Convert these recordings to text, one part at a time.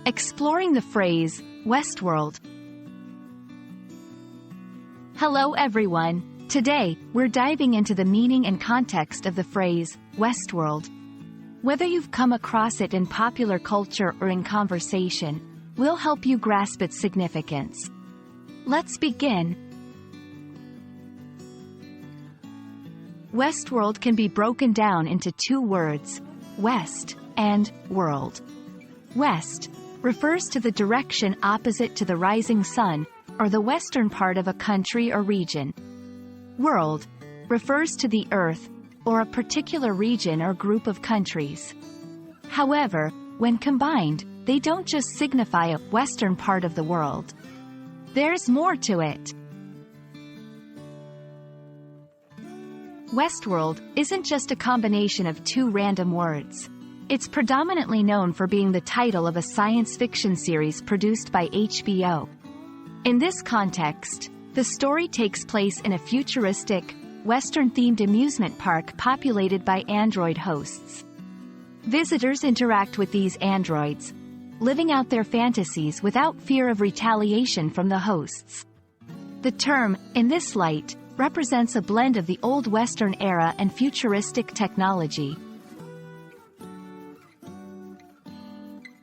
Exploring the phrase, Westworld. Hello everyone. Today, we're diving into the meaning and context of the phrase, Westworld. Whether you've come across it in popular culture or in conversation, we'll help you grasp its significance. Let's begin. Westworld can be broken down into two words, west and world. West refers to the direction opposite to the rising sun, or the western part of a country or region. World refers to the Earth, or a particular region or group of countries. However, when combined, they don't just signify a western part of the world. There's more to it. Westworld isn't just a combination of two random words. It's predominantly known for being the title of a science fiction series produced by HBO. In this context, the story takes place in a futuristic, Western-themed amusement park populated by android hosts. Visitors interact with these androids, living out their fantasies without fear of retaliation from the hosts. The term, in this light, represents a blend of the old Western era and futuristic technology.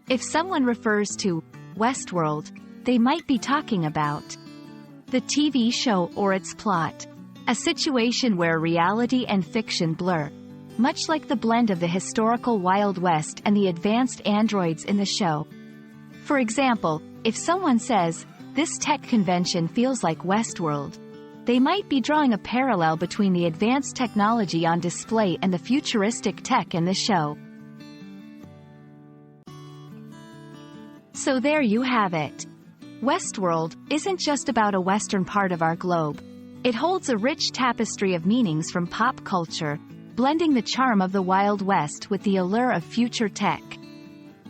If someone refers to Westworld, they might be talking about the TV show or its plot, a situation where reality and fiction blur, much like the blend of the historical Wild West and the advanced androids in the show. For example, if someone says, "This tech convention feels like Westworld," they might be drawing a parallel between the advanced technology on display and the futuristic tech in the show. So there you have it. Westworld isn't just about a western part of our globe. It holds a rich tapestry of meanings from pop culture, blending the charm of the Wild West with the allure of future tech.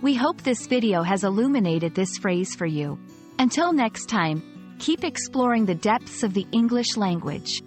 We hope this video has illuminated this phrase for you. Until next time, keep exploring the depths of the English language.